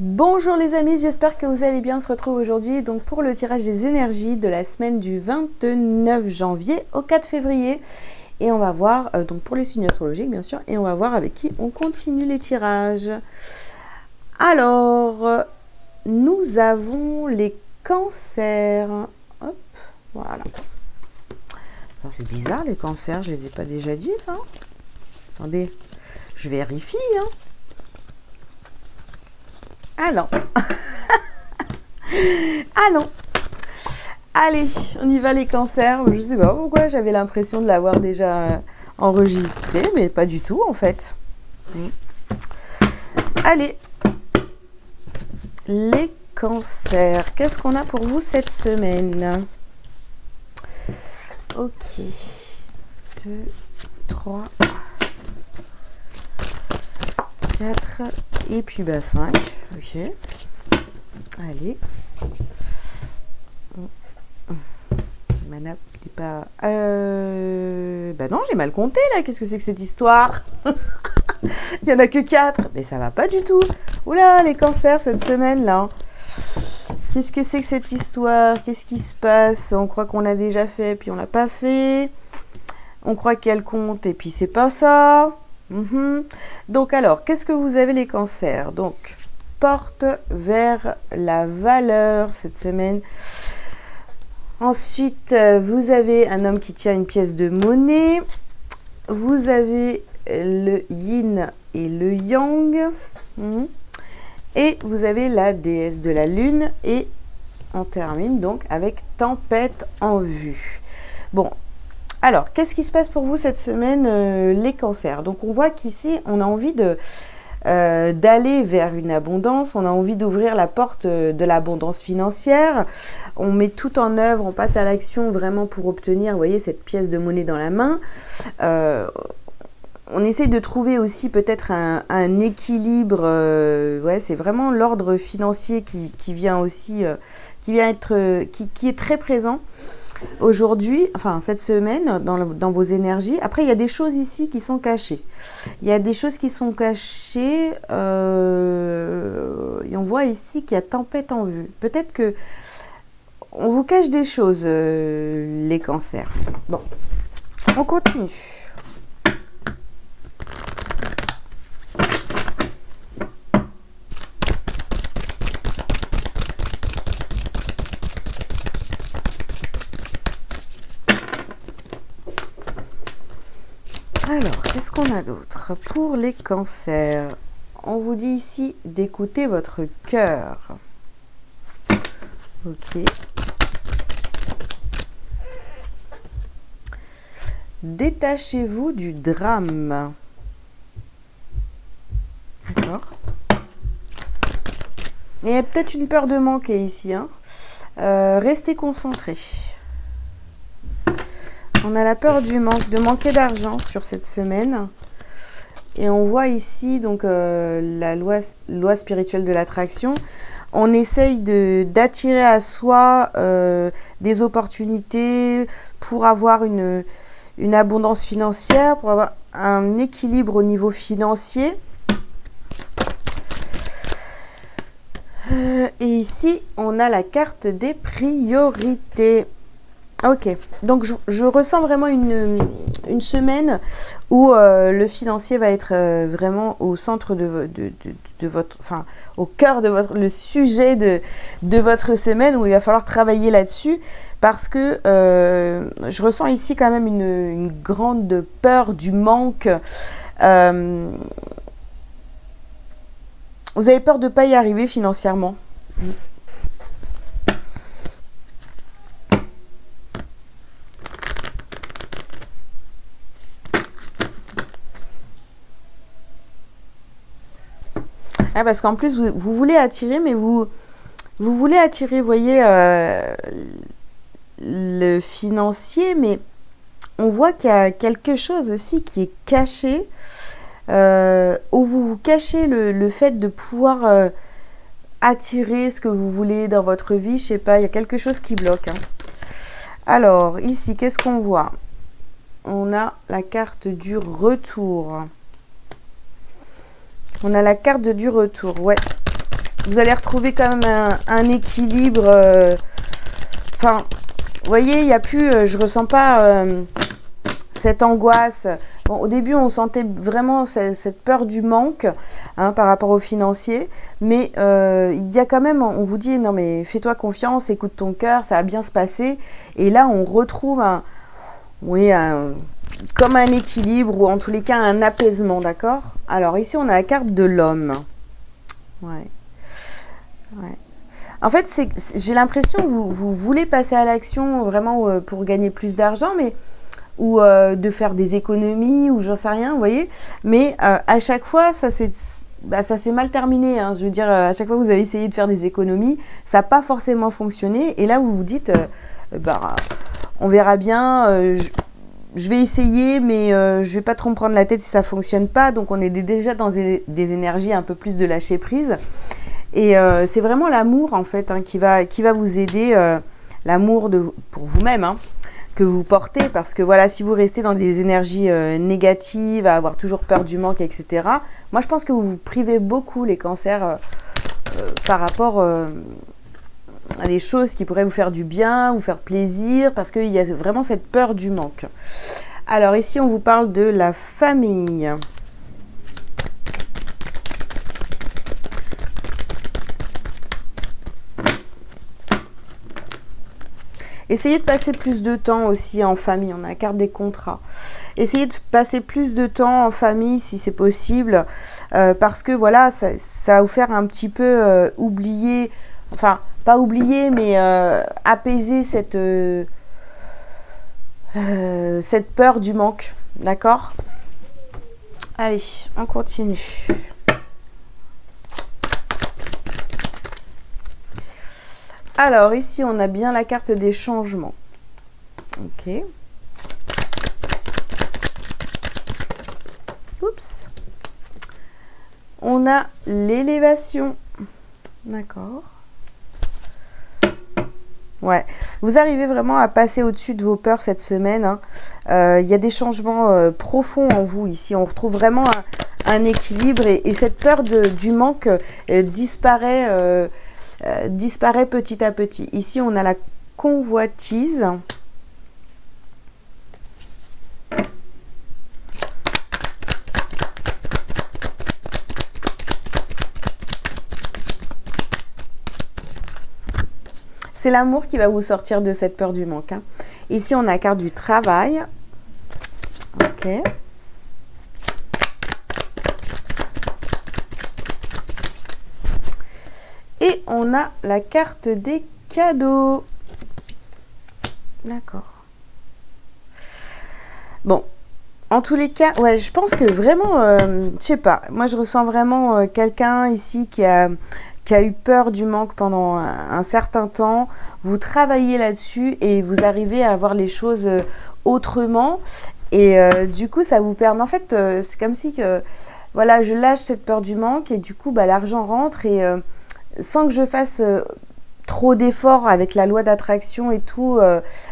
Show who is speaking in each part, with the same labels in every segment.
Speaker 1: Bonjour les amis, j'espère que vous allez bien. On se retrouve aujourd'hui donc pour le tirage des énergies de la semaine du 29 janvier au 4 février. Et on va voir, donc pour les signes astrologiques bien sûr, et on va voir avec qui on continue les tirages. Alors, nous avons les cancers. Hop, voilà. C'est bizarre les cancers, je ne les ai pas déjà dit ça. Attendez, je vérifie. Ah non. Ah non. Allez, on y va les cancers. Je sais pas pourquoi j'avais l'impression de l'avoir déjà enregistré, mais pas du tout en fait. Allez. Les cancers. Qu'est-ce qu'on a pour vous cette semaine? Ok. 2, 3, 4 et puis 5. Ok. Allez. Ma nappe n'est pas... Bah non, j'ai mal compté là. Qu'est-ce que c'est que cette histoire? Il n'y en a que 4. Mais ça va pas du tout. Oula, les cancers cette semaine là. Qu'est-ce que c'est que cette histoire? Qu'est-ce qui se passe? On croit qu'on l'a déjà fait, puis on l'a pas fait. On croit qu'elle compte, et puis c'est pas ça. Donc alors, qu'est-ce que vous avez les cancers? Donc, porte vers la valeur cette semaine. Ensuite, vous avez un homme qui tient une pièce de monnaie. Vous avez le yin et le yang. Et vous avez la déesse de la lune. Et on termine donc avec tempête en vue. Bon, alors, qu'est-ce qui se passe pour vous cette semaine, les cancers? Donc, on voit qu'ici, on a envie d'aller vers une abondance, on a envie d'ouvrir la porte de l'abondance financière, on met tout en œuvre, on passe à l'action vraiment pour obtenir, vous voyez, cette pièce de monnaie dans la main. On essaie de trouver aussi peut-être un équilibre, ouais, c'est vraiment l'ordre financier qui vient aussi, qui est très présent aujourd'hui, enfin cette semaine, dans vos énergies. Après, il y a des choses ici qui sont cachées. Il y a des choses qui sont cachées, et on voit ici qu'il y a tempête en vue. Peut-être que on vous cache des choses, les cancers. Bon, on continue. Alors, qu'est-ce qu'on a d'autre? Pour les cancers, on vous dit ici d'écouter votre cœur. Ok. Détachez-vous du drame. D'accord. Il y a peut-être une peur de manquer ici. Restez concentrés. On a la peur du manque, de manquer d'argent sur cette semaine. Et on voit ici donc la loi spirituelle de l'attraction. On essaye d'attirer à soi des opportunités pour avoir une abondance financière, pour avoir un équilibre au niveau financier. Et ici, on a la carte des priorités. Ok, donc je ressens vraiment une semaine où le financier va être vraiment au centre de votre, enfin au cœur de le sujet de votre semaine, où il va falloir travailler là-dessus, parce que je ressens ici quand même une grande peur du manque. Vous avez peur de ne pas y arriver financièrement. Ah, parce qu'en plus, vous voulez attirer, mais vous voulez attirer, vous voyez, le financier, mais on voit qu'il y a quelque chose aussi qui est caché, où vous cachez le fait de pouvoir attirer ce que vous voulez dans votre vie. Je sais pas, il y a quelque chose qui bloque. Alors, ici, qu'est-ce qu'on voit? On a la carte du retour. On a la carte du retour, ouais. vous allez retrouver quand même un équilibre. Enfin, vous voyez, il n'y a plus, je ressens pas cette angoisse. Bon, au début, on sentait vraiment cette peur du manque hein, par rapport au financier. Mais il y a quand même, on vous dit, non mais fais-toi confiance, écoute ton cœur, ça va bien se passer. Et là, on retrouve comme un équilibre ou en tous les cas un apaisement, d'accord? Alors ici, on a la carte de l'homme. Ouais. En fait, j'ai l'impression que vous voulez passer à l'action vraiment pour gagner plus d'argent, mais ou de faire des économies, ou j'en sais rien, vous voyez. Mais à chaque fois, ça s'est mal terminé. Hein. Je veux dire, à chaque fois que vous avez essayé de faire des économies, ça n'a pas forcément fonctionné. Et là, vous vous dites, on verra bien, je vais essayer, mais je ne vais pas trop me prendre la tête si ça ne fonctionne pas. Donc, on est déjà dans des énergies un peu plus de lâcher prise. Et c'est vraiment l'amour, en fait, hein, qui va vous aider, l'amour pour vous-même, hein, que vous portez. Parce que, voilà, si vous restez dans des énergies négatives, à avoir toujours peur du manque, etc., moi, je pense que vous vous privez beaucoup, les cancers, par rapport à des choses qui pourraient vous faire du bien, vous faire plaisir, parce qu'il y a vraiment cette peur du manque. Alors, ici, on vous parle de la famille. Essayez de passer plus de temps aussi en famille. On a la carte des contrats. Essayez de passer plus de temps en famille si c'est possible. Parce que voilà, ça va vous faire un petit peu oublier. Enfin, pas oublier, mais apaiser cette peur du manque. D'accord? Allez, on continue. Alors, ici, on a bien la carte des changements. Ok. Oups. On a l'élévation. D'accord. Ouais. Vous arrivez vraiment à passer au-dessus de vos peurs cette semaine. Hein. Y a des changements profonds en vous ici. On retrouve vraiment un équilibre et cette peur du manque disparaît. Disparaît petit à petit. Ici, on a la convoitise. C'est l'amour qui va vous sortir de cette peur du manque. Hein. Ici, on a la carte du travail. Ok. Et on a la carte des cadeaux. D'accord. Bon, en tous les cas, ouais, je pense que vraiment, je sais pas, moi je ressens vraiment quelqu'un ici qui a eu peur du manque pendant un certain temps. Vous travaillez là-dessus et vous arrivez à voir les choses autrement. Et du coup, ça vous permet, en fait, c'est comme si que, voilà, je lâche cette peur du manque et du coup, l'argent rentre et sans que je fasse trop d'efforts avec la loi d'attraction et tout,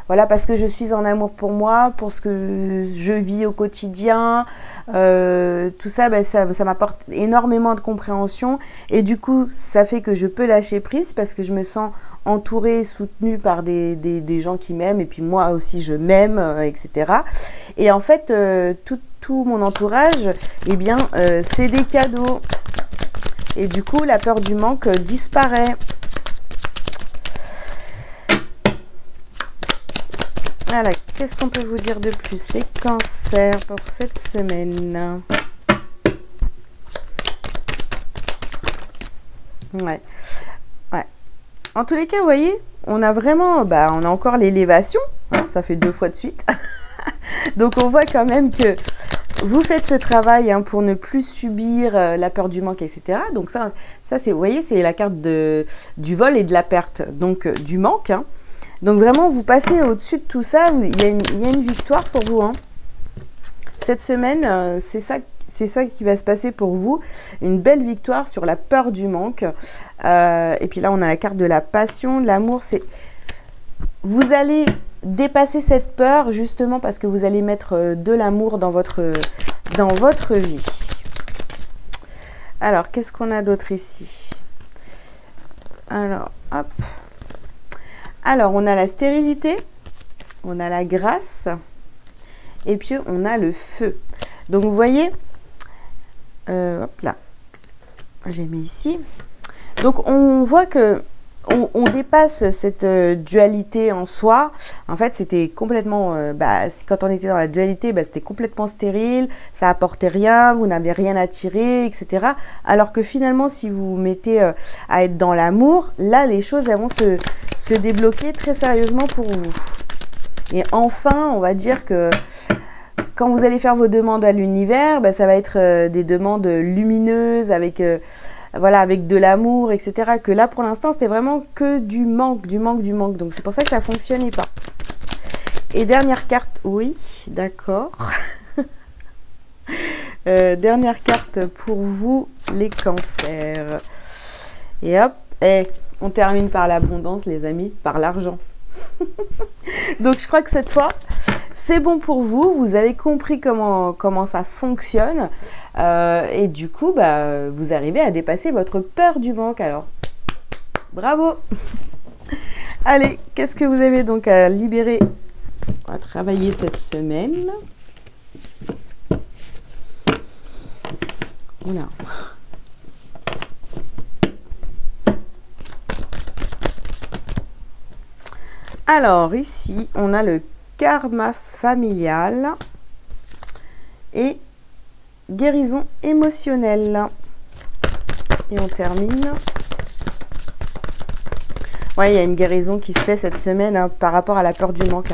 Speaker 1: voilà, parce que je suis en amour pour moi, pour ce que je vis au quotidien, tout ça, ça m'apporte énormément de compréhension et du coup, ça fait que je peux lâcher prise parce que je me sens entourée, soutenue par des gens qui m'aiment et puis moi aussi je m'aime, etc. Et en fait, tout mon entourage, eh bien, c'est des cadeaux. Et du coup, la peur du manque disparaît. Voilà, qu'est-ce qu'on peut vous dire de plus? Les cancers pour cette semaine. Ouais. En tous les cas, vous voyez, on a vraiment, on a encore l'élévation. Hein, ça fait 2 fois de suite. Donc, on voit quand même que vous faites ce travail pour ne plus subir la peur du manque, etc. Donc ça c'est, vous voyez, c'est la carte du vol et de la perte, donc du manque. Hein. Donc vraiment, vous passez au-dessus de tout ça, il y a une victoire pour vous. Hein. Cette semaine, c'est ça qui va se passer pour vous. Une belle victoire sur la peur du manque. Et puis là, on a la carte de la passion, de l'amour. Vous allez dépasser cette peur justement parce que vous allez mettre de l'amour dans votre vie. Alors, qu'est-ce qu'on a d'autre ici? Alors, hop. Alors, on a la stérilité, on a la grâce, et puis on a le feu. Donc, vous voyez, hop là, j'ai mis ici. Donc, on voit que on dépasse cette dualité en soi. En fait, c'était complètement... quand on était dans la dualité, c'était complètement stérile, ça apportait rien, vous n'avez rien à tirer, etc. Alors que finalement, si vous vous mettez à être dans l'amour, là, les choses elles vont se débloquer très sérieusement pour vous. Et enfin, on va dire que quand vous allez faire vos demandes à l'univers, ça va être des demandes lumineuses avec... voilà, avec de l'amour, etc. Que là, pour l'instant, c'était vraiment que du manque. Donc, c'est pour ça que ça ne fonctionnait pas. Et dernière carte, oui, d'accord. Dernière carte pour vous, les cancers. Et hop, on termine par l'abondance, les amis, par l'argent. Donc, je crois que cette fois, c'est bon pour vous. Vous avez compris comment ça fonctionne. Et du coup, vous arrivez à dépasser votre peur du manque. Alors, bravo! Allez, qu'est-ce que vous avez donc à libérer, à travailler cette semaine? Oula. Alors, ici, on a le karma familial et guérison émotionnelle. Et on termine. Ouais, il y a une guérison qui se fait cette semaine par rapport à la peur du manque.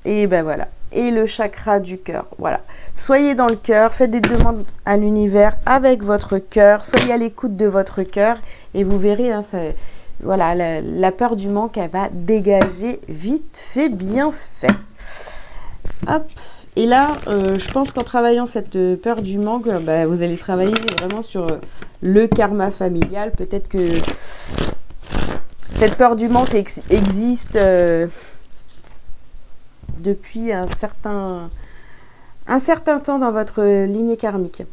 Speaker 1: Et voilà. Et le chakra du cœur. Voilà. Soyez dans le cœur, faites des demandes à l'univers avec votre cœur. Soyez à l'écoute de votre cœur et vous verrez, voilà, la peur du manque, elle va dégager vite fait, bien fait. Hop. Et là, je pense qu'en travaillant cette peur du manque, vous allez travailler vraiment sur le karma familial. Peut-être que cette peur du manque existe depuis un certain temps dans votre lignée karmique.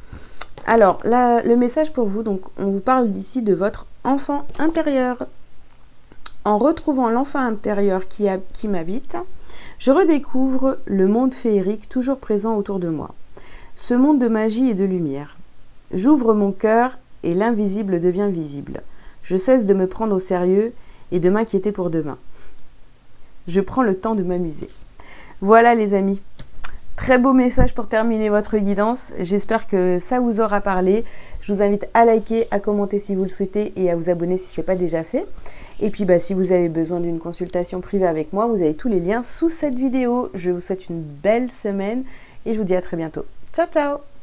Speaker 1: Alors, là, le message pour vous, donc, on vous parle d'ici de votre enfant intérieur. En retrouvant l'enfant intérieur qui m'habite, je redécouvre le monde féerique toujours présent autour de moi. Ce monde de magie et de lumière. J'ouvre mon cœur et l'invisible devient visible. Je cesse de me prendre au sérieux et de m'inquiéter pour demain. Je prends le temps de m'amuser. Voilà les amis. Très beau message pour terminer votre guidance. J'espère que ça vous aura parlé. Je vous invite à liker, à commenter si vous le souhaitez et à vous abonner si ce n'est pas déjà fait. Et puis si vous avez besoin d'une consultation privée avec moi, vous avez tous les liens sous cette vidéo. Je vous souhaite une belle semaine et je vous dis à très bientôt. Ciao, ciao!